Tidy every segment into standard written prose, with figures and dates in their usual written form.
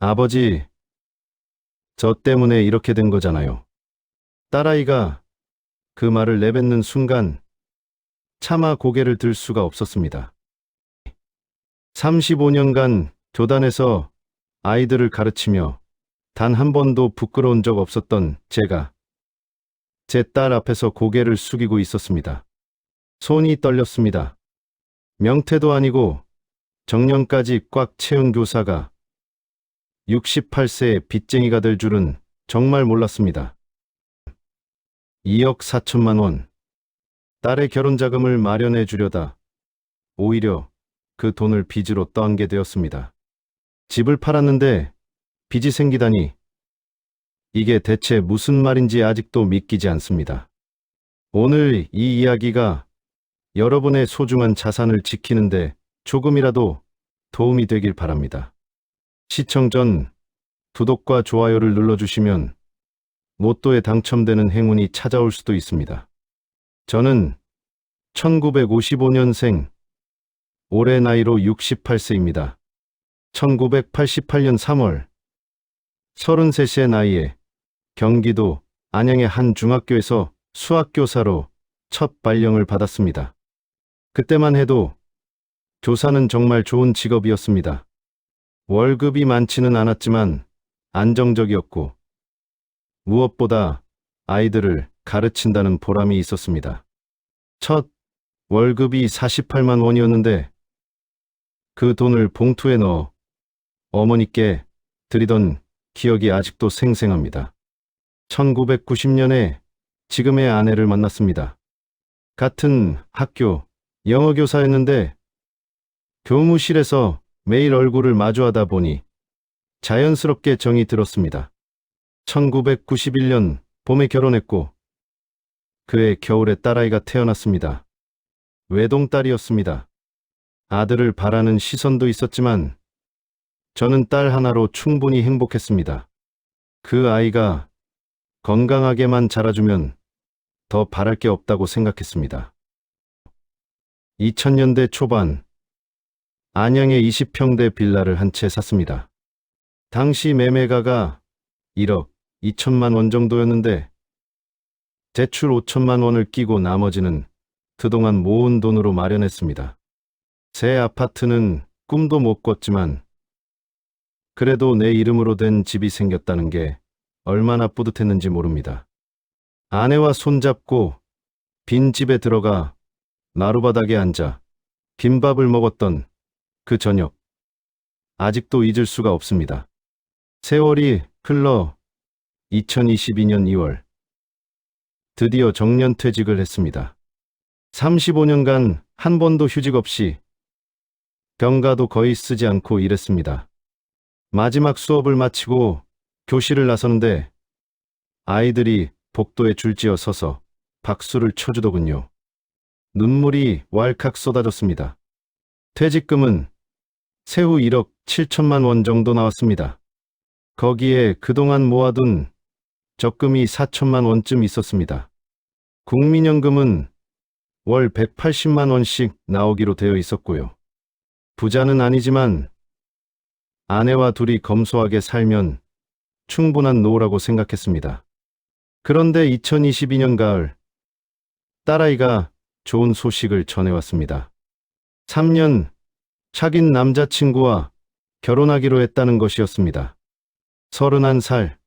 아버지, 저 때문에 이렇게 된 거잖아요. 딸아이가 그 말을 내뱉는 순간 차마 고개를 들 수가 없었습니다. 35년간 교단에서 아이들을 가르치며 단 한 번도 부끄러운 적 없었던 제가 제 딸 앞에서 고개를 숙이고 있었습니다. 손이 떨렸습니다. 명태도 아니고 정년까지 꽉 채운 교사가 68세의 빚쟁이가 될 줄은 정말 몰랐습니다. 2억 4천만 원. 딸의 결혼 자금을 마련해 주려다 오히려 그 돈을 빚으로 떠안게 되었습니다. 집을 팔았는데 빚이 생기다니 이게 대체 무슨 말인지 아직도 믿기지 않습니다. 오늘 이 이야기가 여러분의 소중한 자산을 지키는데 조금이라도 도움이 되길 바랍니다. 시청 전 구독과 좋아요를 눌러주시면 로또에 당첨되는 행운이 찾아올 수도 있습니다. 저는 1955년생, 올해 나이로 68세입니다. 1988년 3월, 33세 나이에 경기도 안양의 한 중학교에서 수학교사로 첫 발령을 받았습니다. 그때만 해도 교사는 정말 좋은 직업이었습니다. 월급이 많지는 않았지만 안정적이었고 무엇보다 아이들을 가르친다는 보람이 있었습니다. 첫 월급이 48만 원이었는데 그 돈을 봉투에 넣어 어머니께 드리던 기억이 아직도 생생합니다. 1990년에 지금의 아내를 만났습니다. 같은 학교 영어교사였는데 교무실에서 매일 얼굴을 마주하다 보니 자연스럽게 정이 들었습니다. 1991년 봄에 결혼했고 그해 겨울에 딸아이가 태어났습니다. 외동딸이었습니다. 아들을 바라는 시선도 있었지만 저는 딸 하나로 충분히 행복했습니다. 그 아이가 건강하게만 자라주면 더 바랄 게 없다고 생각했습니다. 2000년대 초반 안양에 20평대 빌라를 한 채 샀습니다. 당시 매매가가 1억 2천만 원 정도였는데 대출 5천만 원을 끼고 나머지는 그동안 모은 돈으로 마련했습니다. 새 아파트는 꿈도 못 꿨지만 그래도 내 이름으로 된 집이 생겼다는 게 얼마나 뿌듯했는지 모릅니다. 아내와 손잡고 빈 집에 들어가 마루바닥에 앉아 김밥을 먹었던 그 저녁, 아직도 잊을 수가 없습니다. 세월이 흘러 2022년 2월, 드디어 정년퇴직을 했습니다. 35년간 한 번도 휴직 없이 병가도 거의 쓰지 않고 일했습니다. 마지막 수업을 마치고 교실을 나서는데 아이들이 복도에 줄지어 서서 박수를 쳐주더군요. 눈물이 왈칵 쏟아졌습니다. 퇴직금은 세후 1억 7천만 원 정도 나왔습니다. 거기에 그동안 모아둔 적금이 4천만 원쯤 있었습니다. 국민연금은 월 180만 원씩 나오기로 되어 있었고요. 부자는 아니지만 아내와 둘이 검소하게 살면 충분한 노후라고 생각했습니다. 그런데 2022년 가을, 딸아이가 좋은 소식을 전해왔습니다. 3년 사귄 남자친구와 결혼하기로 했다는 것이었습니다. 31살,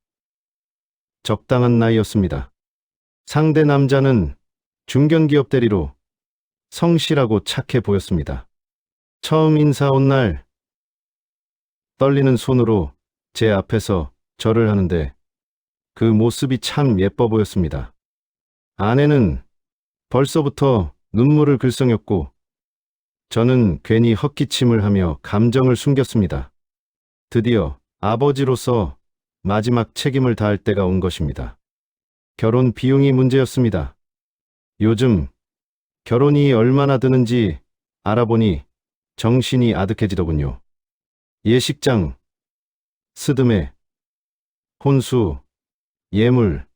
적당한 나이였습니다. 상대 남자는 중견기업 대리로 성실하고 착해 보였습니다. 처음 인사 온 날 떨리는 손으로 제 앞에서 절을 하는데 그 모습이 참 예뻐 보였습니다. 아내는 벌써부터 눈물을 글썽였고 저는 괜히 헛기침을 하며 감정을 숨겼습니다. 드디어 아버지로서 마지막 책임을 다할 때가 온 것입니다. 결혼 비용이 문제였습니다. 요즘 결혼이 얼마나 드는지 알아보니 정신이 아득해지더군요. 예식장, 스드메, 혼수, 예물,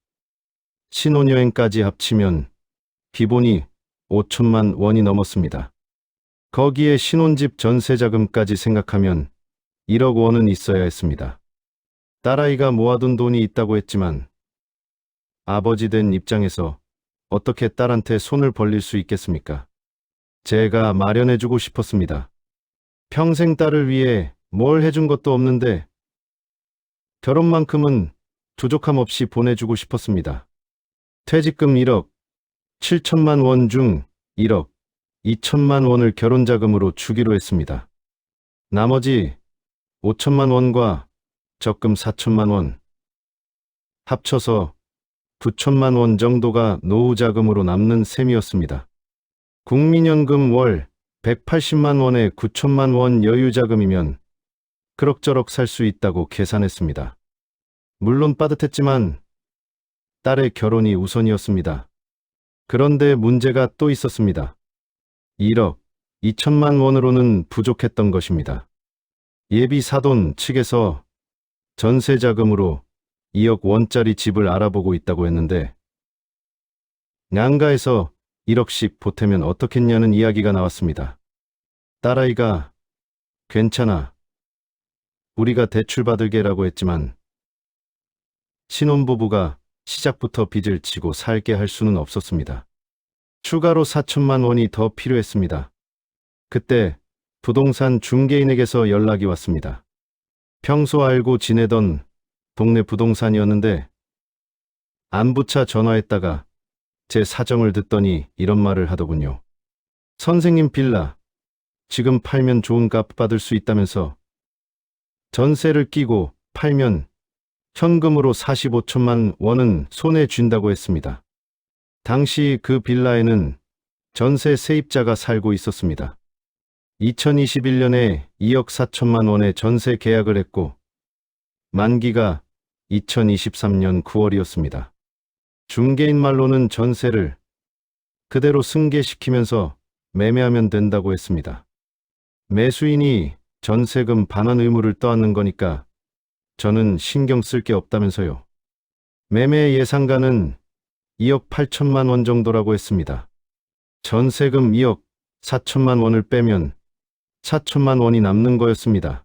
신혼여행까지 합치면 기본이 5천만 원이 넘었습니다. 거기에 신혼집 전세자금까지 생각하면 1억 원은 있어야 했습니다. 딸아이가 모아둔 돈이 있다고 했지만 아버지 된 입장에서 어떻게 딸한테 손을 벌릴 수 있겠습니까? 제가 마련해주고 싶었습니다. 평생 딸을 위해 뭘 해준 것도 없는데 결혼만큼은 부족함 없이 보내주고 싶었습니다. 퇴직금 1억 7천만 원 중 1억 2천만 원을 결혼자금으로 주기로 했습니다. 나머지 5천만 원과 적금 4천만 원 합쳐서 9천만 원 정도가 노후자금으로 남는 셈이었습니다. 국민연금 월 180만 원에 9천만 원 여유자금이면 그럭저럭 살 수 있다고 계산했습니다. 물론 빠듯했지만 딸의 결혼이 우선이었습니다. 그런데 문제가 또 있었습니다. 1억 2천만 원으로는 부족했던 것입니다. 예비 사돈 측에서 전세자금으로 2억 원짜리 집을 알아보고 있다고 했는데 양가에서 1억씩 보태면 어떻겠냐는 이야기가 나왔습니다. 딸아이가 괜찮아. 우리가 대출받을게라고 했지만 신혼부부가 시작부터 빚을 지고 살게 할 수는 없었습니다. 추가로 4천만 원이 더 필요했습니다. 그때 부동산 중개인에게서 연락이 왔습니다. 평소 알고 지내던 동네 부동산이었는데 안부차 전화했다가 제 사정을 듣더니 이런 말을 하더군요. 선생님 빌라 지금 팔면 좋은 값 받을 수 있다면서 전세를 끼고 팔면 현금으로 45천만 원은 손에 쥔다고 했습니다. 당시 그 빌라에는 전세 세입자가 살고 있었습니다. 2021년에 2억 4천만 원의 전세 계약을 했고 만기가 2023년 9월이었습니다. 중개인 말로는 전세를 그대로 승계시키면서 매매하면 된다고 했습니다. 매수인이 전세금 반환 의무를 떠안는 거니까 저는 신경 쓸 게 없다면서요. 매매 예상가는 2억 8천만 원 정도라고 했습니다. 전세금 2억 4천만 원을 빼면 4천만 원이 남는 거였습니다.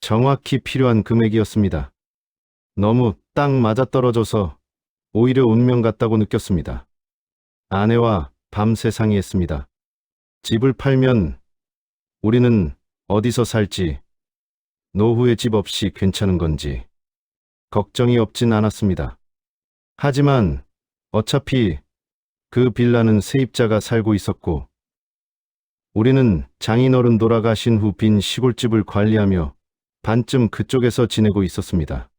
정확히 필요한 금액이었습니다. 너무 딱 맞아떨어져서 오히려 운명 같다고 느꼈습니다. 아내와 밤새 상의했습니다. 집을 팔면 우리는 어디서 살지, 노후에 집 없이 괜찮은 건지 걱정이 없진 않았습니다. 하지만 어차피 그 빌라는 세입자가 살고 있었고 우리는 장인어른 돌아가신 후 빈 시골집을 관리하며 반쯤 그쪽에서 지내고 있었습니다.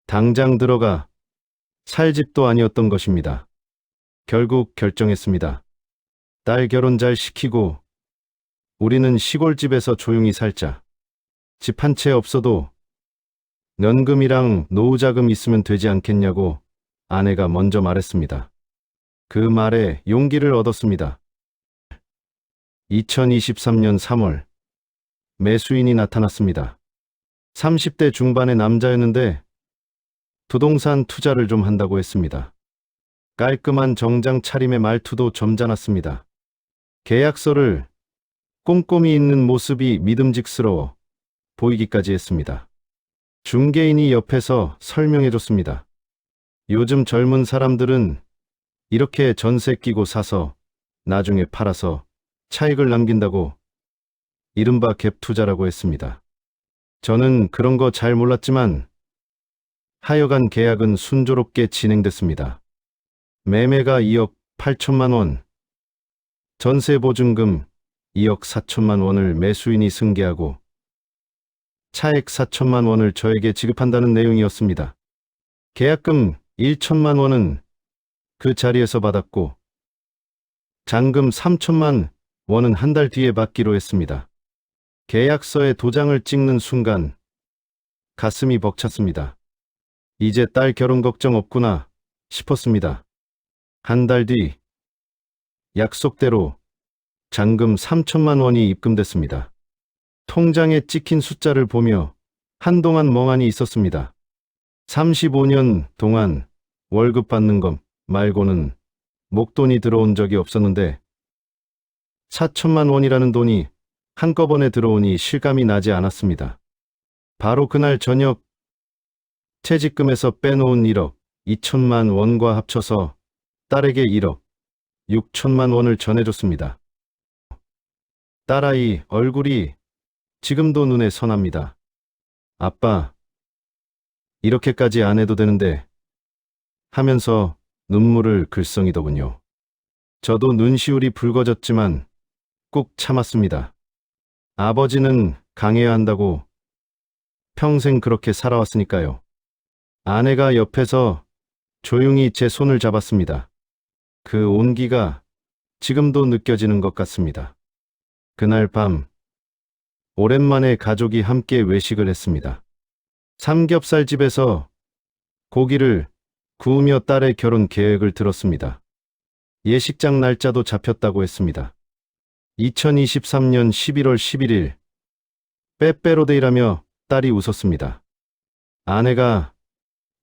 당장 들어가 살 집도 아니었던 것입니다. 결국 결정했습니다. 딸 결혼 잘 시키고 우리는 시골집에서 조용히 살자. 집 한 채 없어도 연금이랑 노후자금 있으면 되지 않겠냐고 아내가 먼저 말했습니다. 그 말에 용기를 얻었습니다. 2023년 3월 매수인이 나타났습니다. 30대 중반의 남자였는데 부동산 투자를 좀 한다고 했습니다. 깔끔한 정장 차림의 말투도 점잖았습니다. 계약서를 꼼꼼히 읽는 모습이 믿음직스러워 보이기까지 했습니다. 중개인이 옆에서 설명해줬습니다. 요즘 젊은 사람들은 이렇게 전세 끼고 사서 나중에 팔아서 차익을 남긴다고 이른바 갭 투자라고 했습니다. 저는 그런 거 잘 몰랐지만 하여간 계약은 순조롭게 진행됐습니다. 매매가 2억 8천만 원, 전세 보증금 2억 4천만 원을 매수인이 승계하고 차액 4천만 원을 저에게 지급한다는 내용이었습니다. 계약금 1천만 원은 그 자리에서 받았고 잔금 3천만 원은 한 달 뒤에 받기로 했습니다. 계약서에 도장을 찍는 순간 가슴이 벅찼습니다. 이제 딸 결혼 걱정 없구나 싶었습니다. 한 달 뒤 약속대로 잔금 3천만 원이 입금됐습니다. 통장에 찍힌 숫자를 보며 한동안 멍하니 있었습니다. 35년 동안 월급 받는 것 말고는 목돈이 들어온 적이 없었는데 4천만 원이라는 돈이 한꺼번에 들어오니 실감이 나지 않았습니다. 바로 그날 저녁 퇴직금에서 빼놓은 1억 2천만 원과 합쳐서 딸에게 1억 6천만 원을 전해줬습니다. 딸아이 얼굴이 지금도 눈에 선합니다. 아빠, 이렇게까지 안 해도 되는데 하면서 눈물을 글썽이더군요. 저도 눈시울이 붉어졌지만 꾹 참았습니다. 아버지는 강해야 한다고 평생 그렇게 살아왔으니까요. 아내가 옆에서 조용히 제 손을 잡았습니다. 그 온기가 지금도 느껴지는 것 같습니다. 그날 밤, 오랜만에 가족이 함께 외식을 했습니다. 삼겹살집에서 고기를 구우며 딸의 결혼 계획을 들었습니다. 예식장 날짜도 잡혔다고 했습니다. 2023년 11월 11일, 빼빼로데이라며 딸이 웃었습니다. 아내가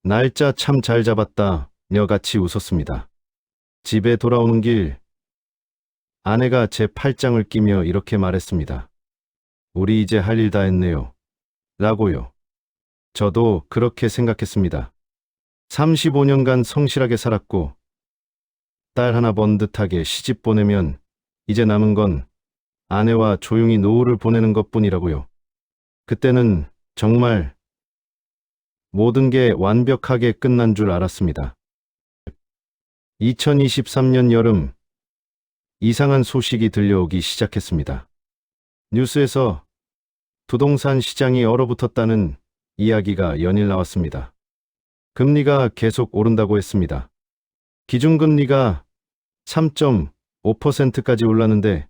날짜 참 잘 잡았다며 같이 웃었습니다. 집에 돌아오는 길, 아내가 제 팔짱을 끼며 이렇게 말했습니다. 우리 이제 할 일 다 했네요. 라고요. 저도 그렇게 생각했습니다. 35년간 성실하게 살았고, 딸 하나 번듯하게 시집 보내면 이제 남은 건 아내와 조용히 노후를 보내는 것뿐이라고요. 그때는 정말 모든 게 완벽하게 끝난 줄 알았습니다. 2023년 여름, 이상한 소식이 들려오기 시작했습니다. 뉴스에서 부동산 시장이 얼어붙었다는 이야기가 연일 나왔습니다. 금리가 계속 오른다고 했습니다. 기준금리가 3.5%까지 올랐는데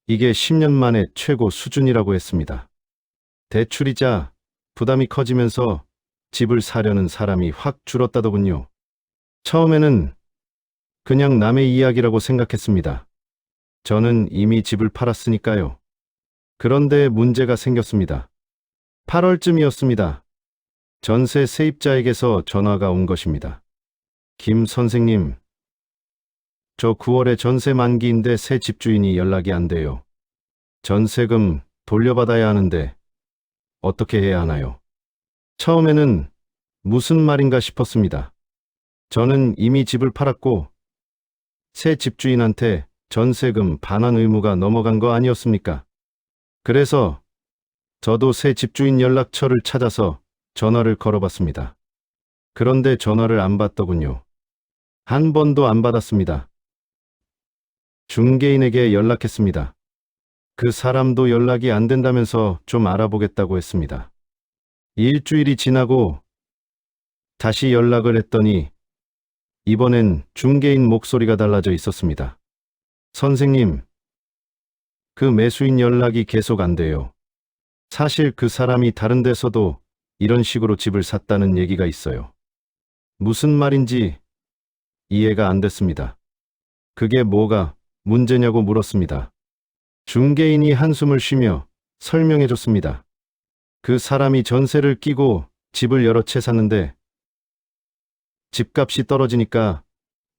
이게 10년 만에 최고 수준이라고 했습니다. 대출이자 부담이 커지면서 집을 사려는 사람이 확 줄었다더군요. 처음에는 그냥 남의 이야기라고 생각했습니다. 저는 이미 집을 팔았으니까요. 그런데 문제가 생겼습니다. 8월쯤이었습니다. 전세 세입자에게서 전화가 온 것입니다. 김 선생님, 저 9월에 전세 만기인데 새 집주인이 연락이 안 돼요. 전세금 돌려받아야 하는데 어떻게 해야 하나요? 처음에는 무슨 말인가 싶었습니다. 저는 이미 집을 팔았고 새 집주인한테 전세금 반환 의무가 넘어간 거 아니었습니까? 그래서 저도 새 집주인 연락처를 찾아서 전화를 걸어봤습니다. 그런데 전화를 안 받더군요. 한 번도 안 받았습니다. 중개인에게 연락했습니다. 그 사람도 연락이 안 된다면서 좀 알아보겠다고 했습니다. 일주일이 지나고 다시 연락을 했더니 이번엔 중개인 목소리가 달라져 있었습니다. 선생님, 그 매수인 연락이 계속 안 돼요. 사실 그 사람이 다른 데서도 이런 식으로 집을 샀다는 얘기가 있어요. 무슨 말인지 이해가 안 됐습니다. 그게 뭐가 문제냐고 물었습니다. 중개인이 한숨을 쉬며 설명해 줬습니다. 그 사람이 전세를 끼고 집을 여러 채 샀는데 집값이 떨어지니까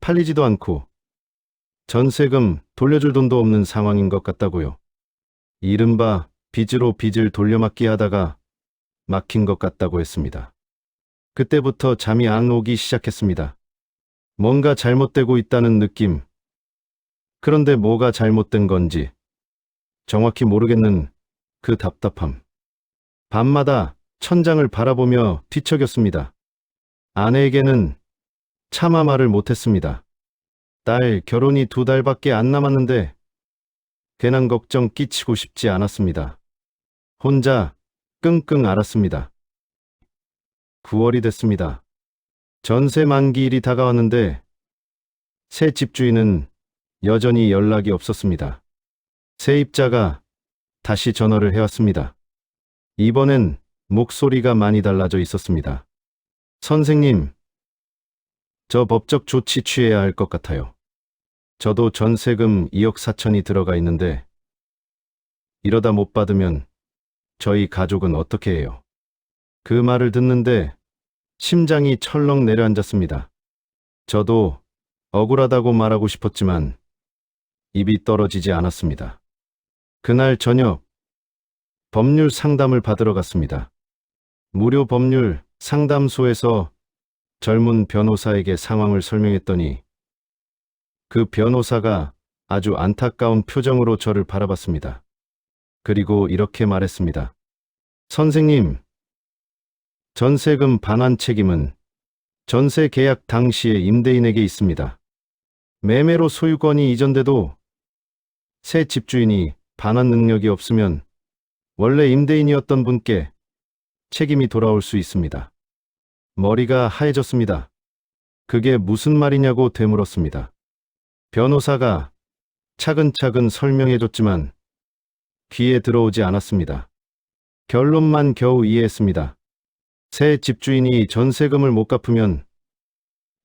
팔리지도 않고 전세금 돌려줄 돈도 없는 상황인 것 같다고요. 이른바 빚으로 빚을 돌려막기 하다가 막힌 것 같다고 했습니다. 그때부터 잠이 안 오기 시작했습니다. 뭔가 잘못되고 있다는 느낌. 그런데 뭐가 잘못된 건지 정확히 모르겠는 그 답답함. 밤마다 천장을 바라보며 뒤척였습니다. 아내에게는 차마 말을 못했습니다. 딸 결혼이 2달밖에 안 남았는데 괜한 걱정 끼치고 싶지 않았습니다. 혼자 끙끙 앓았습니다. 9월이 됐습니다. 전세 만기일이 다가왔는데 새 집주인은 여전히 연락이 없었습니다. 세입자가 다시 전화를 해왔습니다. 이번엔 목소리가 많이 달라져 있었습니다. 선생님, 저 법적 조치 취해야 할 것 같아요. 저도 전세금 2억 4천이 들어가 있는데 이러다 못 받으면 저희 가족은 어떻게 해요? 그 말을 듣는데 심장이 철렁 내려앉았습니다. 저도 억울하다고 말하고 싶었지만 입이 떨어지지 않았습니다. 그날 저녁 법률 상담을 받으러 갔습니다. 무료 법률 상담소에서 젊은 변호사에게 상황을 설명했더니 그 변호사가 아주 안타까운 표정으로 저를 바라봤습니다. 그리고 이렇게 말했습니다. 선생님, 전세금 반환 책임은 전세 계약 당시의 임대인에게 있습니다. 매매로 소유권이 이전돼도 새 집주인이 반환 능력이 없으면 원래 임대인이었던 분께 책임이 돌아올 수 있습니다. 머리가 하얘졌습니다. 그게 무슨 말이냐고 되물었습니다. 변호사가 차근차근 설명해줬지만 귀에 들어오지 않았습니다. 결론만 겨우 이해했습니다. 새 집주인이 전세금을 못 갚으면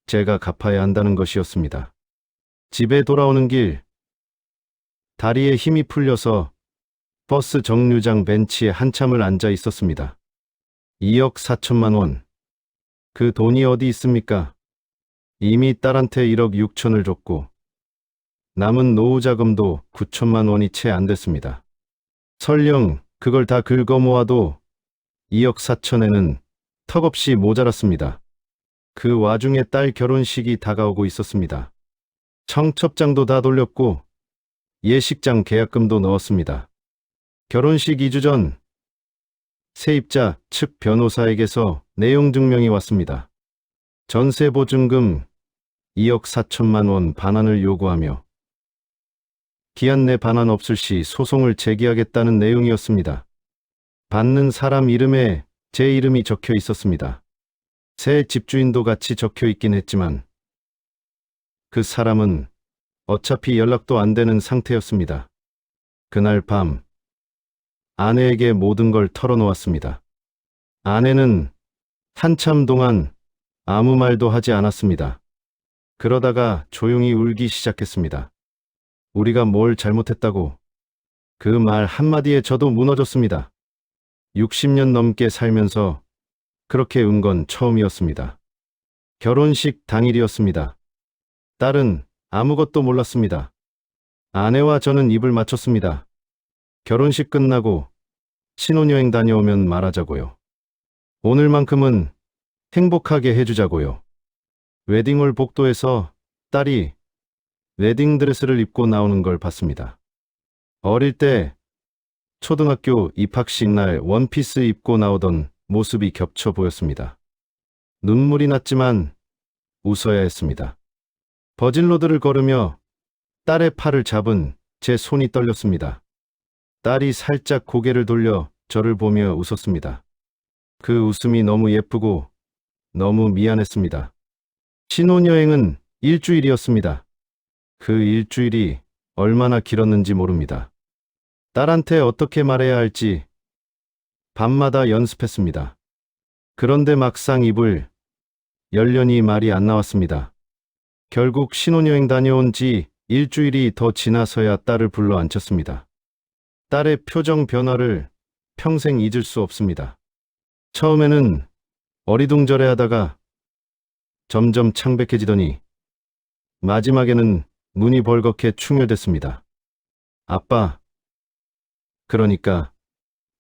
제가 갚아야 한다는 것이었습니다. 집에 돌아오는 길, 다리에 힘이 풀려서 버스 정류장 벤치에 한참을 앉아 있었습니다. 2억 4천만 원. 그 돈이 어디 있습니까? 이미 딸한테 1억 6천을 줬고 남은 노후 자금도 9천만 원이 채 안 됐습니다. 설령 그걸 다 긁어 모아도 2억 4천에는 턱없이 모자랐습니다. 그 와중에 딸 결혼식이 다가오고 있었습니다. 청첩장도 다 돌렸고 예식장 계약금도 넣었습니다. 결혼식 2주 전 세입자 측 변호사에게서 내용 증명이 왔습니다. 전세 보증금 2억 4천만 원 반환을 요구하며 기한 내 반환 없을 시 소송을 제기하겠다는 내용이었습니다. 받는 사람 이름에 제 이름이 적혀 있었습니다. 새 집주인도 같이 적혀 있긴 했지만 그 사람은 어차피 연락도 안 되는 상태였습니다. 그날 밤 아내에게 모든 걸 털어놓았습니다. 아내는 한참 동안 아무 말도 하지 않았습니다. 그러다가 조용히 울기 시작했습니다. 우리가 뭘 잘못했다고. 그 말 한마디에 저도 무너졌습니다. 60년 넘게 살면서 그렇게 운 건 처음이었습니다. 결혼식 당일이었습니다. 딸은 아무것도 몰랐습니다. 아내와 저는 입을 맞췄습니다. 결혼식 끝나고 신혼여행 다녀오면 말하자고요. 오늘만큼은 행복하게 해주자고요. 웨딩홀 복도에서 딸이 웨딩드레스를 입고 나오는 걸 봤습니다. 어릴 때 초등학교 입학식 날 원피스 입고 나오던 모습이 겹쳐 보였습니다. 눈물이 났지만 웃어야 했습니다. 버진로드를 걸으며 딸의 팔을 잡은 제 손이 떨렸습니다. 딸이 살짝 고개를 돌려 저를 보며 웃었습니다. 그 웃음이 너무 예쁘고 너무 미안했습니다. 신혼여행은 일주일이었습니다. 그 일주일이 얼마나 길었는지 모릅니다. 딸한테 어떻게 말해야 할지 밤마다 연습했습니다. 그런데 막상 입을 열려니 말이 안 나왔습니다. 결국 신혼여행 다녀온 지 일주일이 더 지나서야 딸을 불러 앉혔습니다. 딸의 표정 변화를 평생 잊을 수 없습니다. 처음에는 어리둥절해하다가 점점 창백해지더니 마지막에는 눈이 벌겋게 충혈됐습니다. 아빠, 그러니까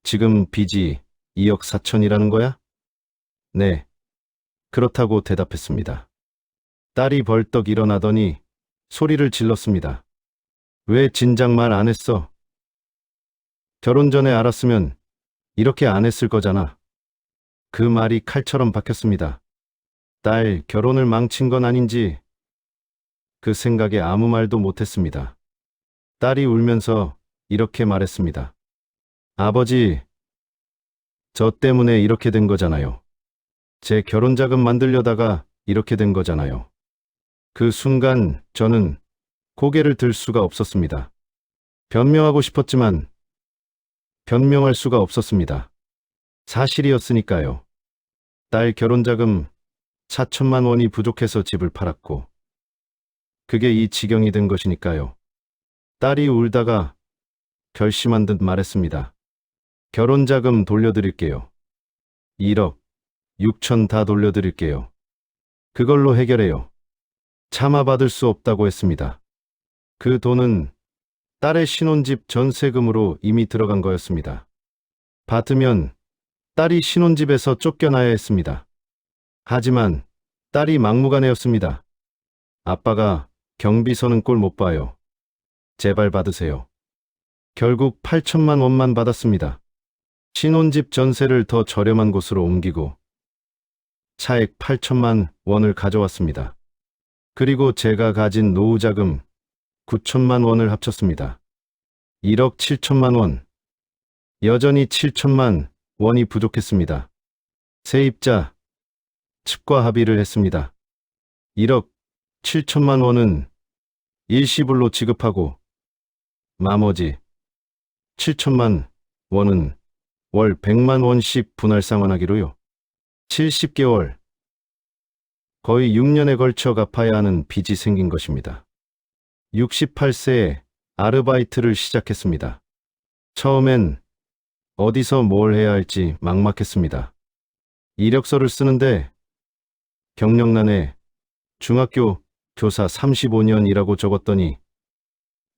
지금 빚이 2억 4천이라는 거야? 네, 그렇다고 대답했습니다. 딸이 벌떡 일어나더니 소리를 질렀습니다. 왜 진작 말 안 했어? 결혼 전에 알았으면 이렇게 안 했을 거잖아. 그 말이 칼처럼 박혔습니다. 딸 결혼을 망친 건 아닌지 그 생각에 아무 말도 못했습니다. 딸이 울면서 이렇게 말했습니다. 아버지, 저 때문에 이렇게 된 거잖아요. 제 결혼 자금 만들려다가 이렇게 된 거잖아요. 그 순간 저는 고개를 들 수가 없었습니다. 변명하고 싶었지만 변명할 수가 없었습니다. 사실이었으니까요. 딸 결혼 자금 4천만 원이 부족해서 집을 팔았고 그게 이 지경이 된 것이니까요. 딸이 울다가 결심한 듯 말했습니다. 결혼 자금 돌려드릴게요. 1억 6천 다 돌려드릴게요. 그걸로 해결해요. 차마 받을 수 없다고 했습니다. 그 돈은 딸의 신혼집 전세금으로 이미 들어간 거였습니다. 받으면 딸이 신혼집에서 쫓겨나야 했습니다. 하지만 딸이 막무가내였습니다. 아빠가 경비서는 꼴 못 봐요. 제발 받으세요. 결국 8천만 원만 받았습니다. 신혼집 전세를 더 저렴한 곳으로 옮기고 차액 8천만 원을 가져왔습니다. 그리고 제가 가진 노후자금 9천만 원을 합쳤습니다. 1억 7천만 원. 여전히 7천만 원이 부족했습니다. 세입자 측과 합의를 했습니다. 1억 7천만 원은 일시불로 지급하고 나머지 7천만 원은 월 100만 원씩 분할 상환하기로요. 70개월, 거의 6년에 걸쳐 갚아야 하는 빚이 생긴 것입니다. 68세에 아르바이트를 시작했습니다. 처음엔 어디서 뭘 해야 할지 막막했습니다. 이력서를 쓰는데 경력란에 중학교 교사 35년이라고 적었더니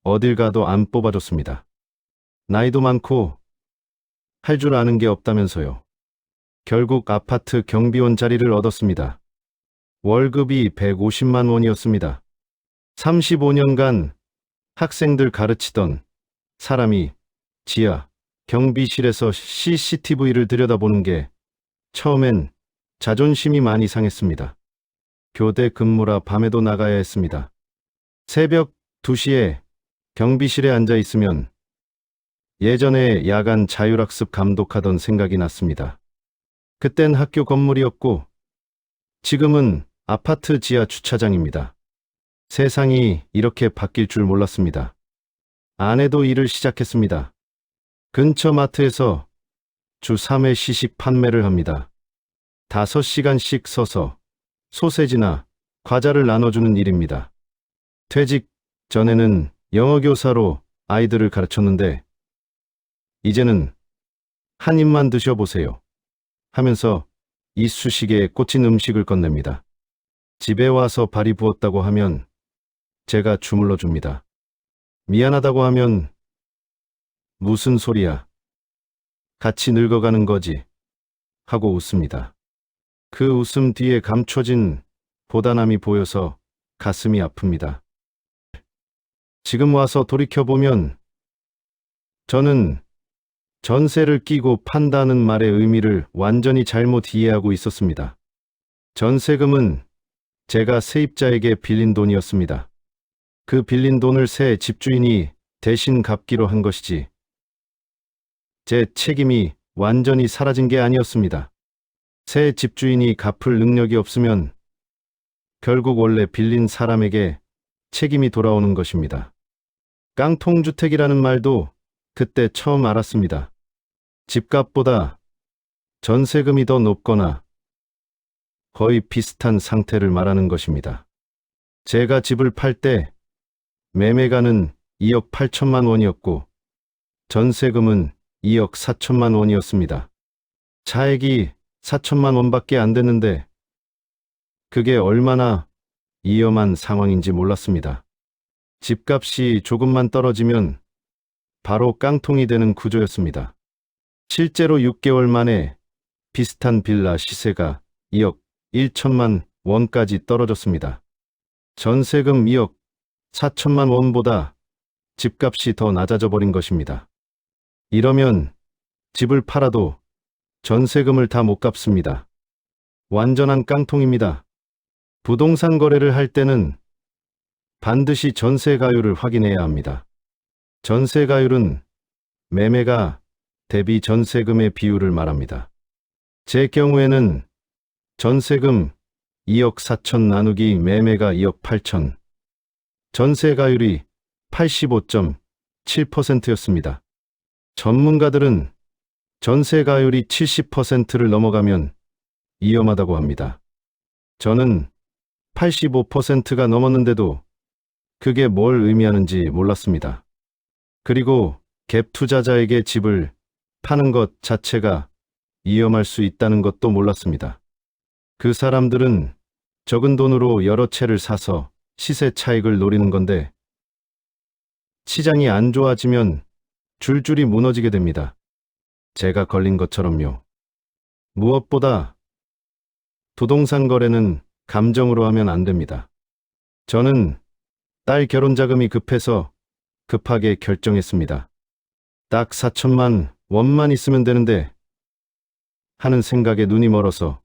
어딜 가도 안 뽑아줬습니다. 나이도 많고 할 줄 아는 게 없다면서요. 결국 아파트 경비원 자리를 얻었습니다. 월급이 150만 원이었습니다. 35년간 학생들 가르치던 사람이 지하 경비실에서 CCTV를 들여다보는 게 처음엔 자존심이 많이 상했습니다. 교대 근무라 밤에도 나가야 했습니다. 새벽 2시에 경비실에 앉아 있으면 예전에 야간 자율학습 감독하던 생각이 났습니다. 그땐 학교 건물이었고 지금은 아파트 지하 주차장입니다. 세상이 이렇게 바뀔 줄 몰랐습니다. 아내도 일을 시작했습니다. 근처 마트에서 주 3회 시식 판매를 합니다. 5시간씩 서서 소세지나 과자를 나눠주는 일입니다. 퇴직 전에는 영어 교사로 아이들을 가르쳤는데 이제는 한 입만 드셔보세요 하면서 이쑤시개에 꽂힌 음식을 건넵니다. 집에 와서 발이 부었다고 하면 제가 주물러 줍니다. 미안하다고 하면 무슨 소리야. 같이 늙어가는 거지 하고 웃습니다. 그 웃음 뒤에 감춰진 보단함이 보여서 가슴이 아픕니다. 지금 와서 돌이켜보면 저는 전세를 끼고 판다는 말의 의미를 완전히 잘못 이해하고 있었습니다. 전세금은 제가 세입자에게 빌린 돈이었습니다. 그 빌린 돈을 새 집주인이 대신 갚기로 한 것이지 제 책임이 완전히 사라진 게 아니었습니다. 새 집주인이 갚을 능력이 없으면 결국 원래 빌린 사람에게 책임이 돌아오는 것입니다. 깡통주택이라는 말도 그때 처음 알았습니다. 집값보다 전세금이 더 높거나 거의 비슷한 상태를 말하는 것입니다. 제가 집을 팔 때 매매가는 2억 8천만 원이었고 전세금은 2억 4천만 원이었습니다. 차액이 4천만 원밖에 안 됐는데 그게 얼마나 위험한 상황인지 몰랐습니다. 집값이 조금만 떨어지면 바로 깡통이 되는 구조였습니다. 실제로 6개월 만에 비슷한 빌라 시세가 2억 1천만 원까지 떨어졌습니다. 전세금 2억 4천만 원보다 집값이 더 낮아져 버린 것입니다. 이러면 집을 팔아도 전세금을 다 못 갚습니다. 완전한 깡통입니다. 부동산 거래를 할 때는 반드시 전세가율을 확인해야 합니다. 전세가율은 매매가 대비 전세금의 비율을 말합니다. 제 경우에는 전세금 2억 4천 나누기 매매가 2억 8천, 전세가율이 85.7%였습니다. 전문가들은 전세가율이 70%를 넘어가면 위험하다고 합니다. 저는 85%가 넘었는데도 그게 뭘 의미하는지 몰랐습니다. 그리고 갭 투자자에게 집을 파는 것 자체가 위험할 수 있다는 것도 몰랐습니다. 그 사람들은 적은 돈으로 여러 채를 사서 시세 차익을 노리는 건데 시장이 안 좋아지면 줄줄이 무너지게 됩니다. 제가 걸린 것처럼요. 무엇보다 부동산 거래는 감정으로 하면 안 됩니다. 저는 딸 결혼 자금이 급해서 급하게 결정했습니다. 딱 4천만 원만 있으면 되는데 하는 생각에 눈이 멀어서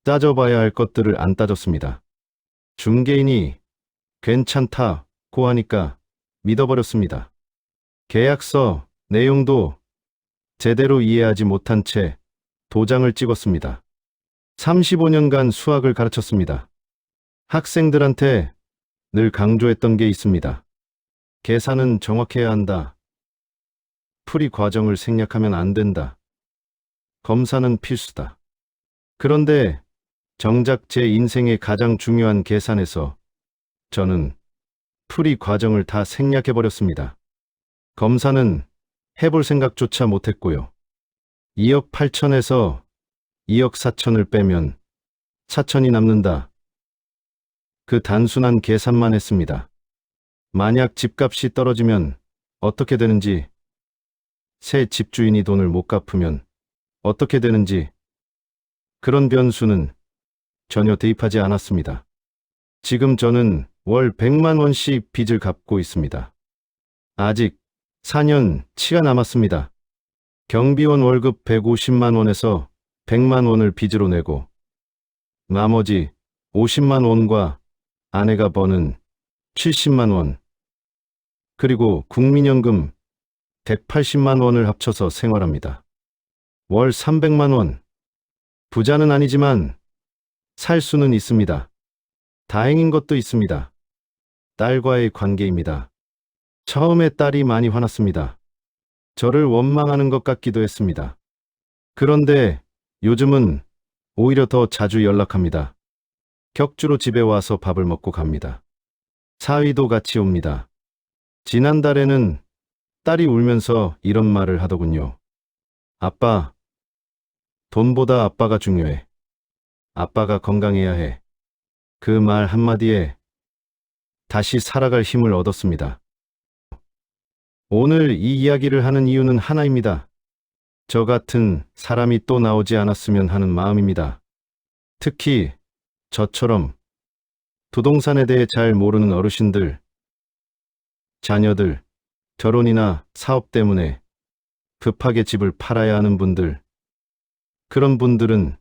따져봐야 할 것들을 안 따졌습니다. 중개인이 괜찮다고 하니까 믿어버렸습니다. 계약서 내용도 제대로 이해하지 못한 채 도장을 찍었습니다. 35년간 수학을 가르쳤습니다. 학생들한테 늘 강조했던 게 있습니다. 계산은 정확해야 한다. 풀이 과정을 생략하면 안 된다. 검사는 필수다. 그런데 정작 제 인생의 가장 중요한 계산에서 저는 풀이 과정을 다 생략해버렸습니다. 검사는 해볼 생각조차 못했고요. 2억 8천에서 2억 4천을 빼면 4천이 남는다. 그 단순한 계산만 했습니다. 만약 집값이 떨어지면 어떻게 되는지, 새 집주인이 돈을 못 갚으면 어떻게 되는지, 그런 변수는 전혀 대입하지 않았습니다. 지금 저는 월 100만 원씩 빚을 갚고 있습니다. 아직 4년 치가 남았습니다. 경비원 월급 150만 원에서 100만 원을 빚으로 내고 나머지 50만 원과 아내가 버는 70만 원 그리고 국민연금 180만 원을 합쳐서 생활합니다. 월 300만 원. 부자는 아니지만 살 수는 있습니다. 다행인 것도 있습니다. 딸과의 관계입니다. 처음에 딸이 많이 화났습니다. 저를 원망하는 것 같기도 했습니다. 그런데 요즘은 오히려 더 자주 연락합니다. 격주로 집에 와서 밥을 먹고 갑니다. 사위도 같이 옵니다. 지난달에는 딸이 울면서 이런 말을 하더군요. 아빠, 돈보다 아빠가 중요해. 아빠가 건강해야 해. 그 말 한마디에 다시 살아갈 힘을 얻었습니다. 오늘 이 이야기를 하는 이유는 하나입니다. 저 같은 사람이 또 나오지 않았으면 하는 마음입니다. 특히 저처럼 부동산에 대해 잘 모르는 어르신들, 자녀들, 결혼이나 사업 때문에 급하게 집을 팔아야 하는 분들, 그런 분들은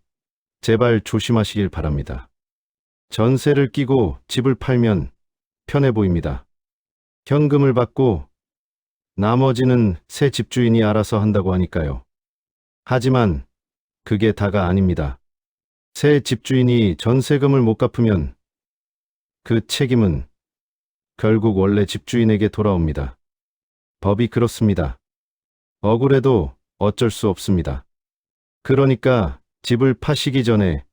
제발 조심하시길 바랍니다. 전세를 끼고 집을 팔면 편해 보입니다. 현금을 받고 나머지는 새 집주인이 알아서 한다고 하니까요. 하지만 그게 다가 아닙니다. 새 집주인이 전세금을 못 갚으면 그 책임은 결국 원래 집주인에게 돌아옵니다. 법이 그렇습니다. 억울해도 어쩔 수 없습니다. 그러니까 집을 파시기 전에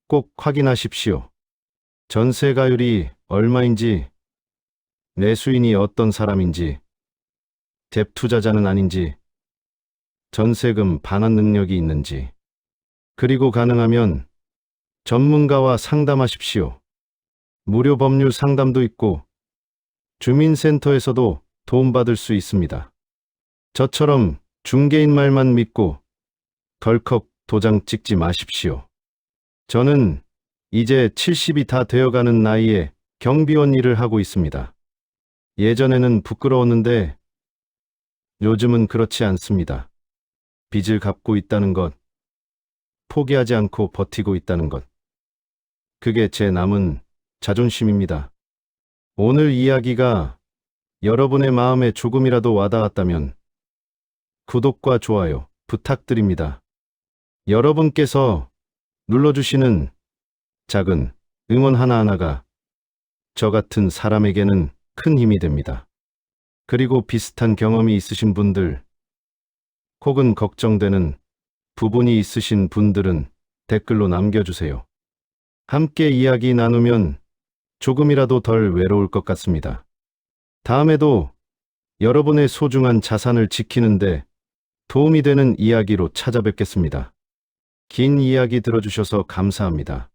꼭 확인하십시오. 전세가율이 얼마인지, 매수인이 어떤 사람인지, 갭 투자자는 아닌지, 전세금 반환 능력이 있는지, 그리고 가능하면 전문가와 상담하십시오. 무료 법률 상담도 있고 주민센터에서도 도움받을 수 있습니다. 저처럼 중개인 말만 믿고 덜컥 도장 찍지 마십시오. 저는 이제 70이 다 되어가는 나이에 경비원 일을 하고 있습니다. 예전에는 부끄러웠는데 요즘은 그렇지 않습니다. 빚을 갚고 있다는 것, 포기하지 않고 버티고 있다는 것, 그게 제 남은 자존심입니다. 오늘 이야기가 여러분의 마음에 조금이라도 와닿았다면 구독과 좋아요 부탁드립니다. 여러분께서 눌러주시는 작은 응원 하나하나가 저 같은 사람에게는 큰 힘이 됩니다. 그리고 비슷한 경험이 있으신 분들, 혹은 걱정되는 부분이 있으신 분들은 댓글로 남겨주세요. 함께 이야기 나누면 조금이라도 덜 외로울 것 같습니다. 다음에도 여러분의 소중한 자산을 지키는데 도움이 되는 이야기로 찾아뵙겠습니다. 긴 이야기 들어주셔서 감사합니다.